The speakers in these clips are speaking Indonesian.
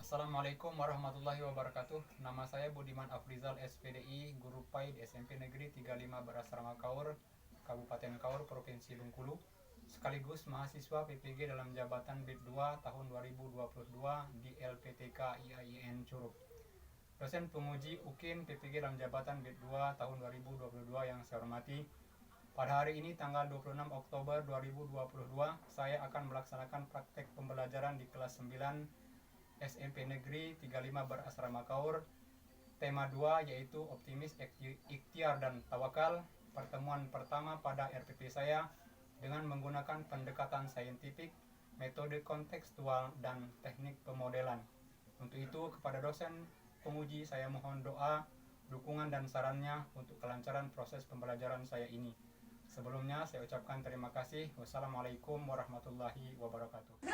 Assalamualaikum warahmatullahi wabarakatuh. Nama saya Budiman Afrizal SPDI, Guru PAI di SMP Negeri 35 Berasrama Kaur, Kabupaten Kaur, Provinsi Bengkulu, sekaligus mahasiswa PPG dalam jabatan BIP 2 tahun 2022 di LPTK IAIN Curup. Dosen penguji UKIN PPG dalam jabatan BIP 2 tahun 2022 yang saya hormati, pada hari ini tanggal 26 Oktober 2022, saya akan melaksanakan praktek pembelajaran di kelas 9 SMP Negeri 35 Berasrama Kaur. Tema 2 yaitu optimis, ikhtiar, dan tawakal. Pertemuan pertama pada RPP saya dengan menggunakan pendekatan saintifik, metode kontekstual, dan teknik pemodelan. Untuk itu, kepada dosen penguji saya mohon doa, dukungan, dan sarannya untuk kelancaran proses pembelajaran saya ini. Sebelumnya saya ucapkan terima kasih. Wassalamualaikum warahmatullahi wabarakatuh.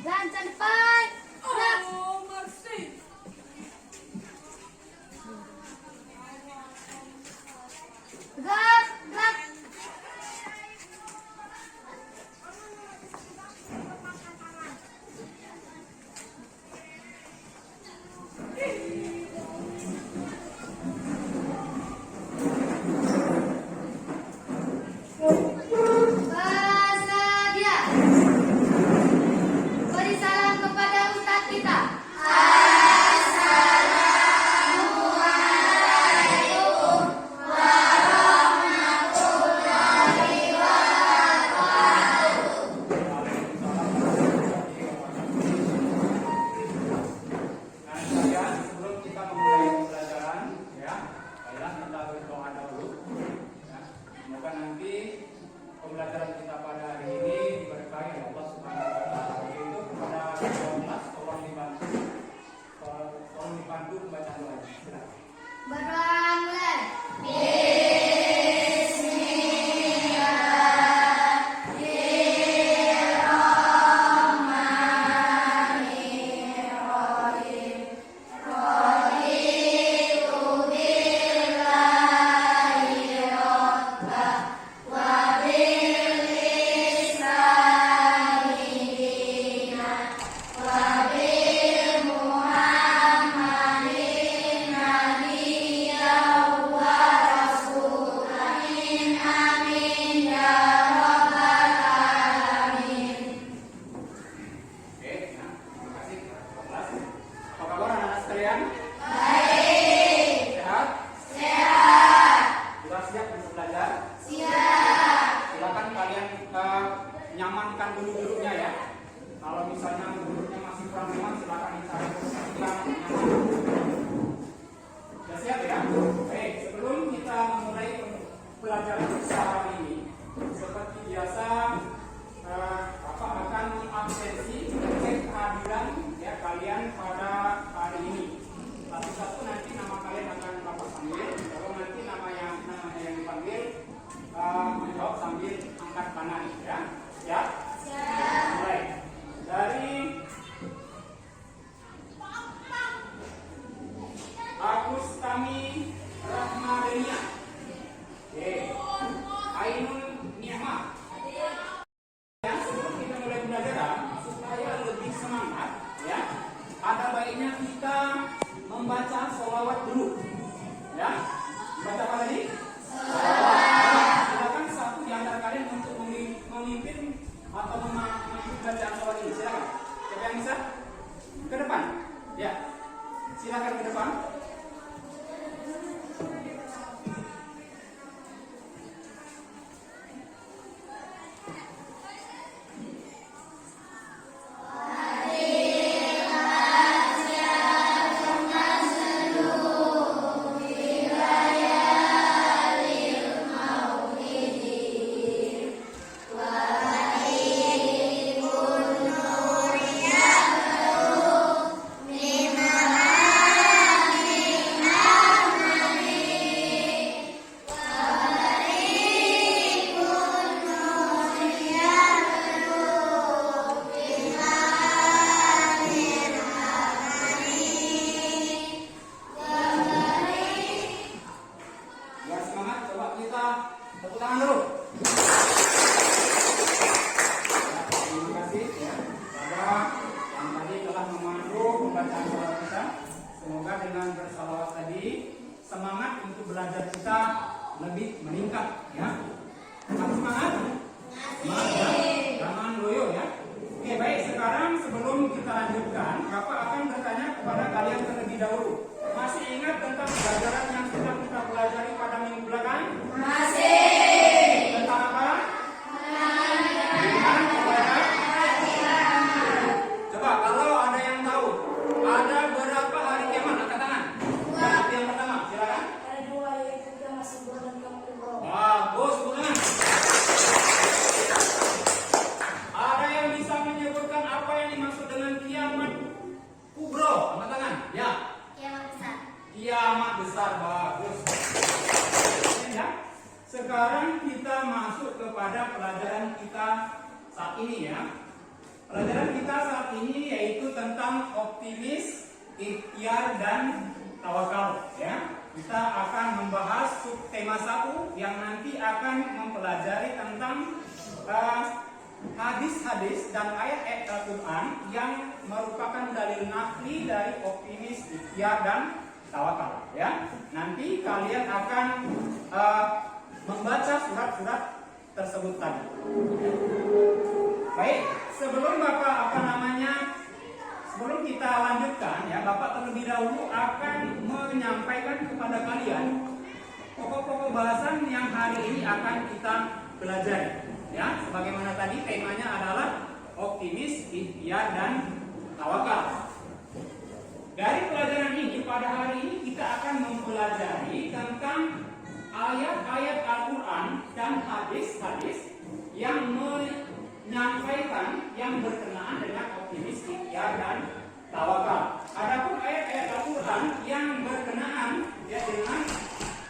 Dansa depan. Oh, mercy. Gerak, gerak. Bahagia. Beri salam kepada Ustadz kita. Sebelum kita memulai pembelajaran, baiklah kita berdoa dahulu. Semoga nanti pembelajaran kita pada hari ini diberkahi oleh Allah Subhanahu wa taala. Itu kepada kelas tolong dibantu membaca doanya. Silakan. Berdoa mulai. Oke, terima kasih kelas. Apa kabar anak-anak sekalian? Sehat? Sudah siap untuk belajar? Silakan kalian nyamankan dulu duduknya ya. Kalau misalnya duduknya masih kurang nyaman, silakan dicari posisi yang nyaman. Sudah siap ya? Baik, sebelum kita memulai pelajaran kita hari ini, seperti biasa akan absensi cek kehadiran ya kalian pada hari ini. Satu-satu nanti nama kalian akan Bapak panggil. Kalau nanti namanya yang dipanggil menjawab sambil angkat tangan ya. Siap? Mulai dari Agus Tami Rahmadania. Ainul Ni'mah. Ya, sebelum kita mulai belajar supaya lebih semangat ya, ada baiknya kita membaca sholawat dulu ya. Baca apa tadi? Silakan satu di antara kalian untuk memimpin atau memimpin bacaan sholawat ini. Silakan. Siapa yang bisa? Ke depan. Ya. Silakan ke depan. bersalawat tadi, semangat untuk belajar kita lebih meningkat ya. Masih semangat? Semangat ya. Jangan loyo ya. Oke, baik, sekarang sebelum kita lanjutkan, Bapak akan bertanya kepada kalian terlebih dahulu. Masih ingat tentang pelajaran yang sudah kita pelajari pada minggu belakang? Masih. Tentang apa? Iman kepada. Coba kalau ada yang tahu, ada berapa hari kiamat? Angkat tangan. Yang pertama, silakan. Ada 2 yaitu kiamat subuh dan kiamat kubro. Bagus, tepuk tangan. Ada yang bisa menyebutkan apa yang dimaksud dengan kiamat kubro? Angkat tangan. Ya. Kiamat besar. Kiamat besar, bagus. Ya. Sekarang kita masuk kepada pelajaran kita saat ini ya. Pelajaran kita saat ini yaitu tentang optimis, ikhtiar dan tawakal ya. Kita akan membahas subtema 1 yang nanti akan mempelajari tentang hadis-hadis dan ayat-ayat Al-Quran yang merupakan dalil nakli dari optimis, ikhtiar dan tawakal ya. Nanti kalian akan membaca surat-surat tersebut tadi. Baik, sebelum sebelum kita lanjutkan ya, Bapak terlebih dahulu akan menyampaikan kepada kalian pokok-pokok bahasan yang hari ini akan kita pelajari. Ya, sebagaimana tadi temanya adalah optimis, ikhtiar dan tawakal. Dari pelajaran ini pada hari ini kita akan mempelajari tentang ayat-ayat Al-Quran dan hadis-hadis yang menyampaikan yang berkenaan dengan optimis, ikhtiar dan tawakal. Adapun ayat-ayat Al-Quran yang berkenaan ya dengan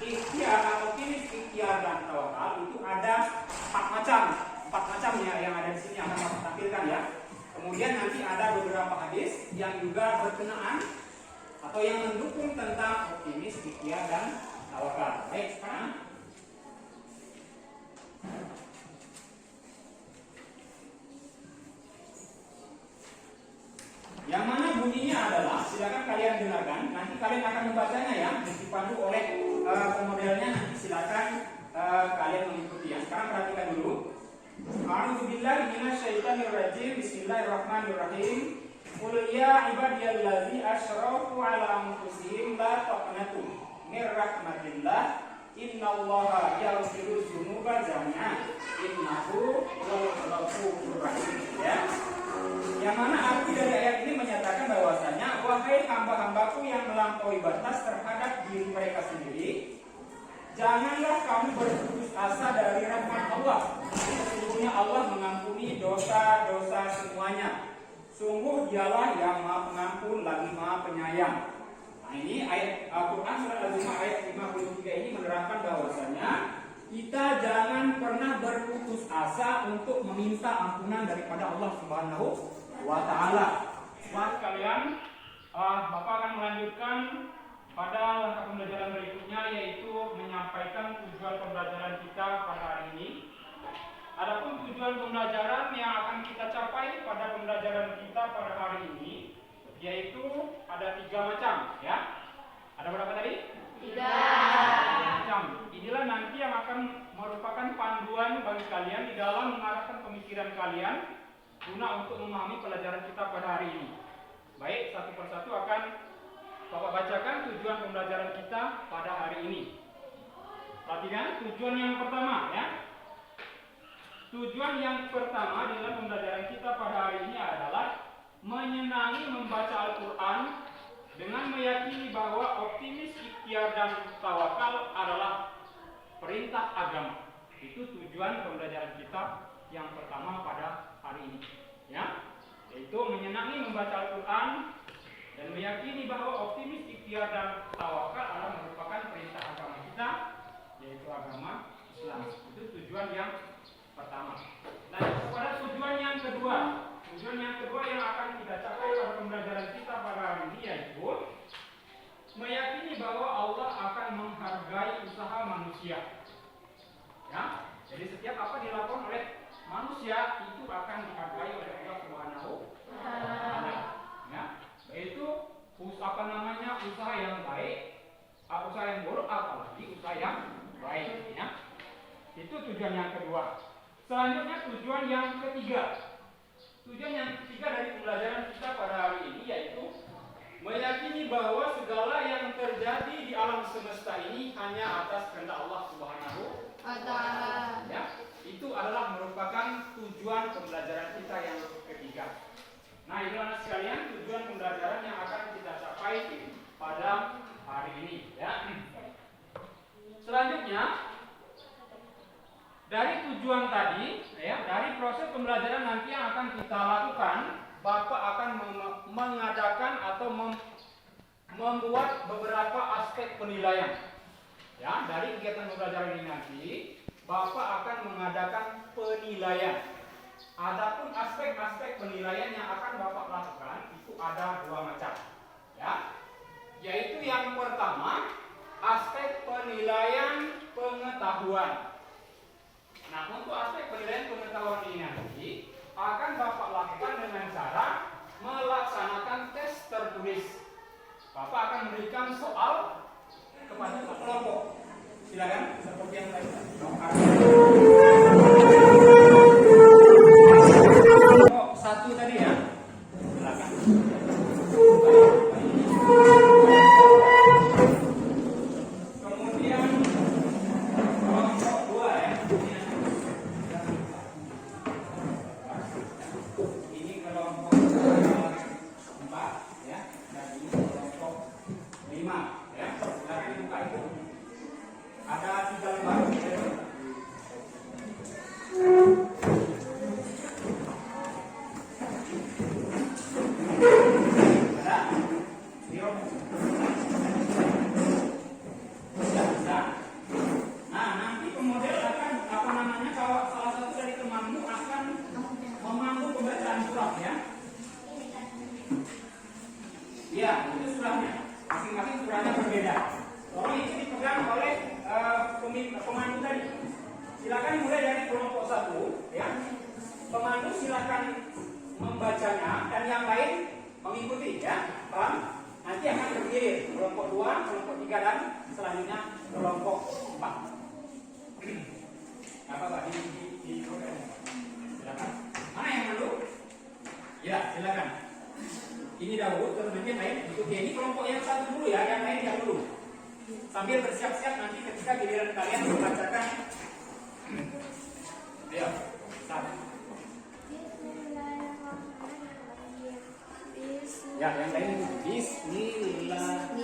ikhtiar atau optimis, ikhtiar dan tawakal itu ada 4 macam ya yang ada di sini akan saya tampilkan ya. Kemudian nanti ada beberapa hadis yang juga berkenaan atau yang mendukung tentang optimis, ikhtiar dan tawakal. Baik, sekarang yang mana bunyinya adalah, silakan kalian dengarkan. Nanti kalian akan membacanya ya, dipandu oleh pemodelnya. Nanti silakan kalian mengikuti ya. Sekarang perhatikan dulu. A'udzubillahi minasyaitonirrajim. Bismillahirrahmanirrahim. Qul ya ibadiyallazi asyrafu ala anfusihim la taqnatu min rahmatillah. Innallaha yaghfiru dzunuba jami'an. Innahu huwal ghafurur rahim. Ya. Yang mana arti dari ayat ini menyatakan bahwasanya wahai hamba-hambaku yang melampaui batas terhadap diri mereka sendiri, janganlah kamu berputus asa dari rahmat Allah. Sesungguhnya Allah mengampuni dosa-dosa semuanya. Sungguh Dialah yang Maha Pengampun lagi Maha Penyayang. Nah, ini ayat Al-Quran surat Al-Zumar ayat 53 ini menerangkan bahwasanya kita jangan pernah berputus asa untuk meminta ampunan daripada Allah Subhanahu wa Ta'ala. Buat kalian, Bapak akan melanjutkan pada langkah pembelajaran berikutnya, yaitu menyampaikan tujuan pembelajaran kita pada hari ini. Adapun tujuan pembelajaran yang akan kita capai pada pembelajaran kita pada hari ini, yaitu ada 3 macam ya. Ada berapa tadi? 3 macam. Inilah nanti yang akan merupakan panduan bagi kalian di dalam mengarahkan pemikiran kalian guna untuk memahami pelajaran kita pada hari ini. Baik, satu persatu akan Bapak bacakan tujuan pembelajaran kita pada hari ini. Perhatikan tujuan yang pertama ya. Tujuan yang pertama di dalam pembelajaran kita pada hari ini adalah menyenangi membaca Al-Quran dengan meyakini bahwa optimis, ikhtiar dan tawakal adalah perintah agama. Itu tujuan pembelajaran kita yang pertama pada hari ini ya. Yaitu menyenangi membaca Al-Quran dan meyakini bahwa optimis, ikhtiar dan tawakal adalah merupakan perintah agama kita, yaitu agama Islam. Itu tujuan yang pertama. Lanjut kepada tujuan yang kedua. Tujuan yang kedua yang akan kita capai pada pembelajaran kita pada hari ini yaitu meyakini bahwa Allah akan menghargai usaha manusia. Ya, jadi setiap apa dilakukan oleh manusia itu akan dihargai oleh Allah Subhanahu wa Ta'ala. Ya, yaitu usaha yang baik tercapai ya. Itu tujuan yang kedua. Selanjutnya tujuan yang ketiga. Tujuan yang ketiga dari pembelajaran kita pada hari ini yaitu meyakini bahwa segala yang terjadi di alam semesta ini hanya atas kehendak Allah Subhanahu wa Ta'ala. Ya, itu adalah merupakan tujuan pembelajaran kita yang ketiga. Nah, inilah sekalian tujuan pembelajaran yang akan kita capai pada hari ini ya. Selanjutnya dari tujuan tadi ya, dari proses pembelajaran nanti yang akan kita lakukan, Bapak akan mengadakan atau membuat beberapa aspek penilaian. Ya, dari kegiatan pembelajaran ini nanti Bapak akan mengadakan penilaian. Adapun aspek-aspek penilaian yang akan Bapak lakukan itu ada dua macam. Ya. Yaitu yang pertama, aspek penilaian pengetahuan. Nah, untuk aspek penilaian pengetahuan ini nanti akan Bapak lakukan dengan cara melaksanakan tes tertulis. Bapak akan memberikan soal kepada kelompok. Silakan, seperti yang tadi. Kelompok satu tadi ya. Silakan. Kemudian kelompok dua ya. Ini kelompok 4 ya, dan ini kelompok 5 ya. Silakan dibuka itu. Ada 3 lembar. Ada? Zero. Sudah. Nah, nanti pemodel akan kalau salah satu dari temanmu akan memandu pembacaan surat ya. Iya, itu suratnya. Masing-masing suratnya berbeda. Lalu ini dipegang oleh pemandu tadi. Silakan mulai dari kelompok 1 ya. Pemandu silakan membacanya dan yang lain mengikuti ya. Paham? Nanti akan bergilir kelompok 2, kelompok 3 dan selanjutnya kelompok 4. Apa Pak di program? Silakan. Mana yang dulu? Ya, silakan. Ini dahulu, terus nanti yang lain ikuti. Ini kelompok yang 1 dulu ya, yang lain dahulu. Sambil bersiap-siap nanti ketika giliran kalian membacakan. Ayo, satu. Ya, yang lain Bismillah.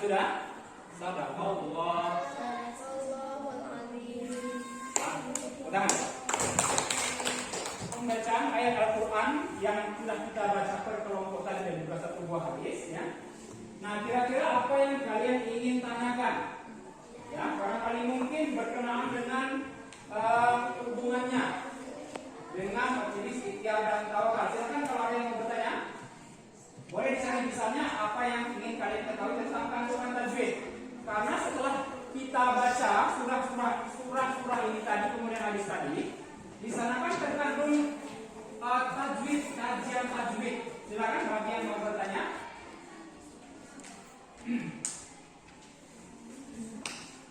Sudah? Sadaqallah. Udah. Pembacaan ayat Al-Quran yang sudah kita baca per kelompok tadi dan juga satu buah hadis ya. Nah, kira-kira apa yang kalian ingin tanyakan? Ya, barangkali mungkin berkenaan dengan hubungannya dengan majelis ikhtiar dan tawakal. Silakan kalau ada yang mau bertanya. Boleh dicari misalnya apa yang ingin kalian ketahui tentang kandungan tajwid. Karena setelah kita baca surah-surah ini tadi kemudian hadis tadi, di sana kan terkandung tajwid, kajian tajwid. Silakan bagi yang mau bertanya.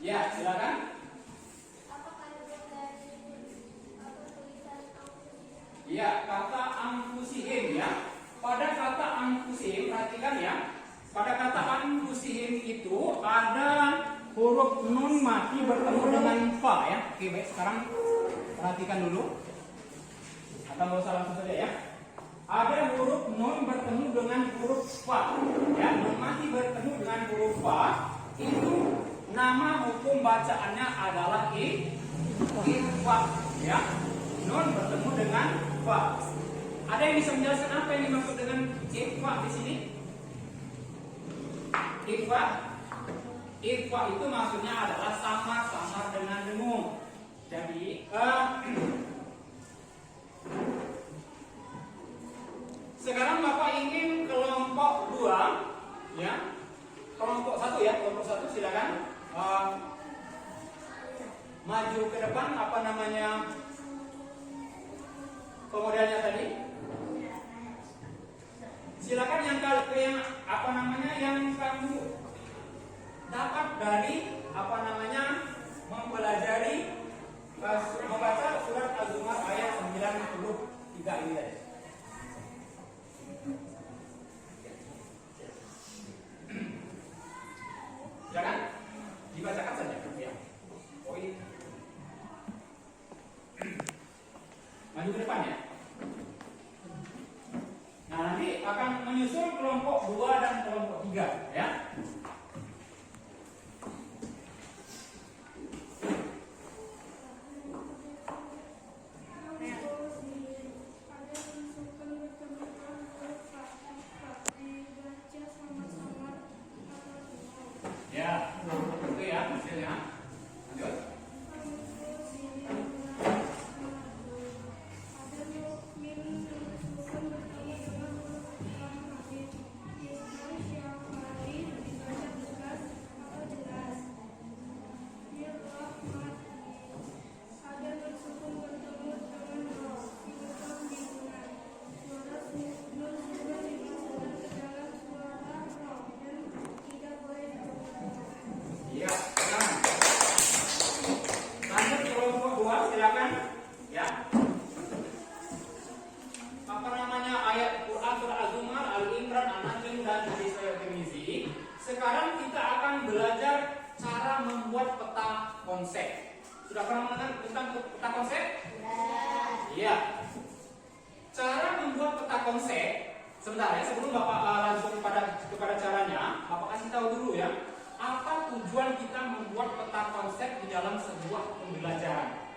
Ya, silakan. Ya, kata anfusihim ya. Pada kata anfusihim, perhatikan ya. Pada kata anfusihim itu ada huruf nun mati bertemu dengan fa ya. Oke, baik, sekarang perhatikan dulu. Atau nggak usah langsung saja ya. Ada huruf nun bertemu dengan huruf fa. Ya, nun mati bertemu dengan huruf fa. Itu nama hukum bacaannya adalah Ikhfa, ya. Nun bertemu dengan fa. Ada yang bisa menjelaskan apa yang dimaksud dengan ikhfa di sini? Ikhfa itu maksudnya adalah samar-samar dengan dengung. Jadi sekarang Bapak ingin kelompok 2, ya. Kelompok 1 ya, kelompok 1 silakan maju ke depan. Apa namanya pemodelnya tadi? Silakan yang apa namanya yang kamu dapat dari apa namanya mempelajari membaca surat Az-Zumar ayat 93 ini tadi. Silakan dibacakan saja ya. Maju ke depan ya. Nah, nanti akan menyusul kelompok 2 dan kelompok 3 ya. Ya, itu ya hasilnya. Lanjut. Iya, silakan. Lanjut kelompok 2 silakan. Ya. Apa namanya ayat Quran surah Az-Zumar, Al-Imran, An-Najm dan hadis riwayat Tirmizi. Sekarang kita akan belajar cara membuat peta konsep. Sudah pernah mendengar tentang peta konsep? Iya. Cara membuat peta konsep. Sebentar ya, sebelum Bapak langsung kepada caranya, Bapak kasih tahu dulu ya. Apa tujuan kita membuat peta konsep di dalam sebuah pembelajaran?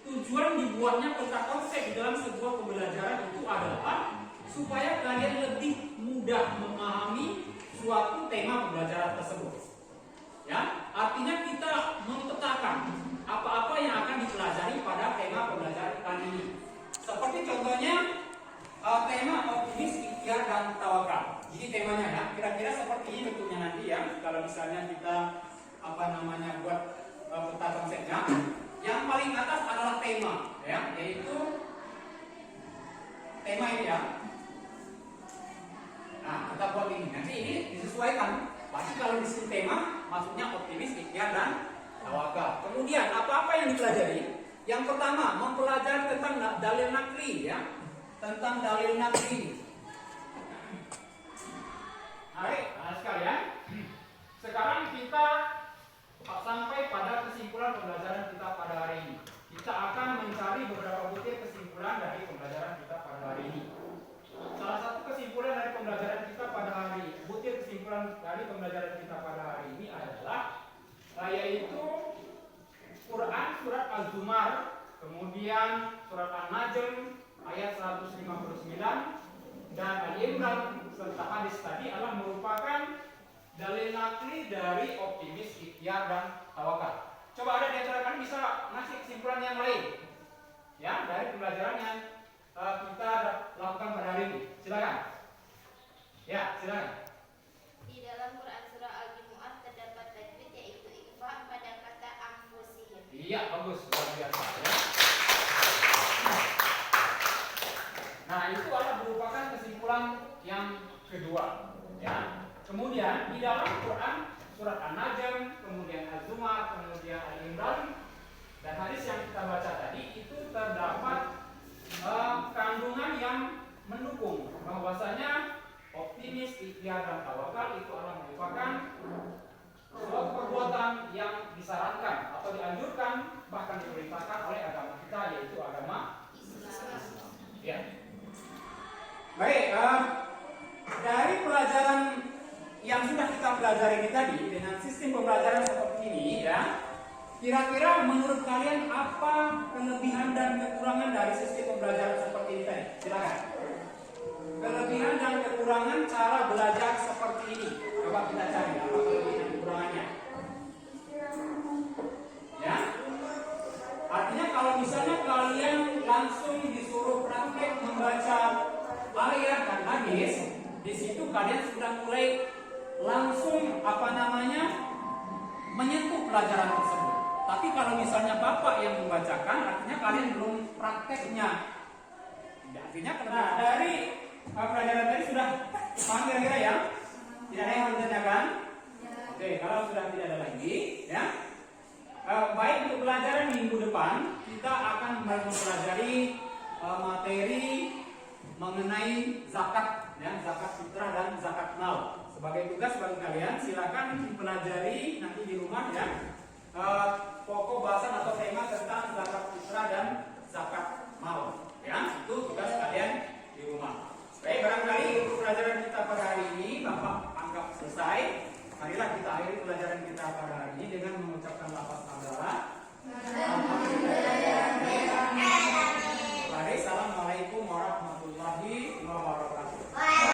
Tujuan dibuatnya peta konsep di dalam sebuah pembelajaran itu adalah supaya kalian lebih mudah memahami suatu tema pembelajaran tersebut. Ya, artinya kita memetakan apa-apa yang akan dipelajari pada tema pembelajaran kali ini. Seperti contohnya tema optimis, ikhtiar dan tawakal. Jadi temanya ya, kira-kira seperti ini bentuknya nanti ya. Kalau misalnya kita apa namanya buat peta konsepnya, yang paling atas adalah tema, ya, yaitu tema ini ya. Nah, kita buat ini. Nanti ini disesuaikan. Pasti kalau di sini tema, maksudnya optimis, ikhtiar dan tawakal. Kemudian apa-apa yang dipelajari? Yang pertama, mempelajari tentang dalil nakli ya, tentang dalil nakli. Baik, sekalian. Sekarang kita sampai pada kesimpulan pembelajaran kita pada hari ini. Kita akan mencari beberapa butir kesimpulan dari pembelajaran kita pada hari ini. Salah satu kesimpulan dari pembelajaran kita pada hari ini, butir kesimpulan dari pembelajaran kita pada hari ini adalah yaitu Quran surat Az-Zumar, kemudian surat An-Najm ayat 159 dan Al-Imran serta hadis tadi adalah merupakan dalil nakli dari optimis, ikhtiar dan tawakal. Coba ada di antara kalian bisa ngasih kesimpulan yang lain ya dari pembelajaran yang kita lakukan pada hari ini. Silakan. Ya, silakan. Di dalam Quran surah Al-Jumu'ah terdapat tajwid yaitu ikhfa pada kata anfusihim. Iya, bagus, luar biasa ya. Nah, itu adalah merupakan kesimpulan yang kedua ya. Kemudian di dalam Quran surat An-Najm, kemudian Az-Zumar, kemudian Al-Imran dan hadis yang kita baca tadi itu terdapat kandungan yang mendukung bahwasanya optimis, ikhtiar dan tawakal itu adalah merupakan suatu perbuatan yang disarankan atau dianjurkan bahkan diperintahkan oleh agama kita yaitu agama Islam. Ya. Baik, dari pelajaran yang sudah kita pelajari ini tadi dengan sistem pembelajaran seperti ini ya, Kira-kira menurut kalian apa kelebihan dan kekurangan dari sistem pembelajaran seperti ini tadi? Silakan. Kelebihan dan kekurangan cara belajar seperti ini. Coba kita cari apa kelebihan dan kekurangannya. Ya. Artinya kalau misalnya kalian langsung disuruh praktek membaca ayat dan hadis, di situ kalian sudah mulai langsung menyentuh pelajaran tersebut. Tapi kalau misalnya Bapak yang membacakan, artinya kalian belum prakteknya. Artinya dari pelajaran tadi sudah paham kira-kira ya? Tidak ada yang harus ditanyakan? Oke, kalau sudah tidak ada lagi, ya. Baik untuk pelajaran minggu depan, kita akan mempelajari materi mengenai zakat, ya, zakat fitrah dan zakat mal. Sebagai tugas bagi kalian, silakan dipelajari nanti di rumah, ya. Pokok bahasan atau tema tentang zakat fitrah dan zakat mal, ya. Itu tugas kalian di rumah. Baik, barangkali untuk pelajaran kita pada hari ini Bapak anggap selesai. Marilah kita akhiri pelajaran kita pada hari ini.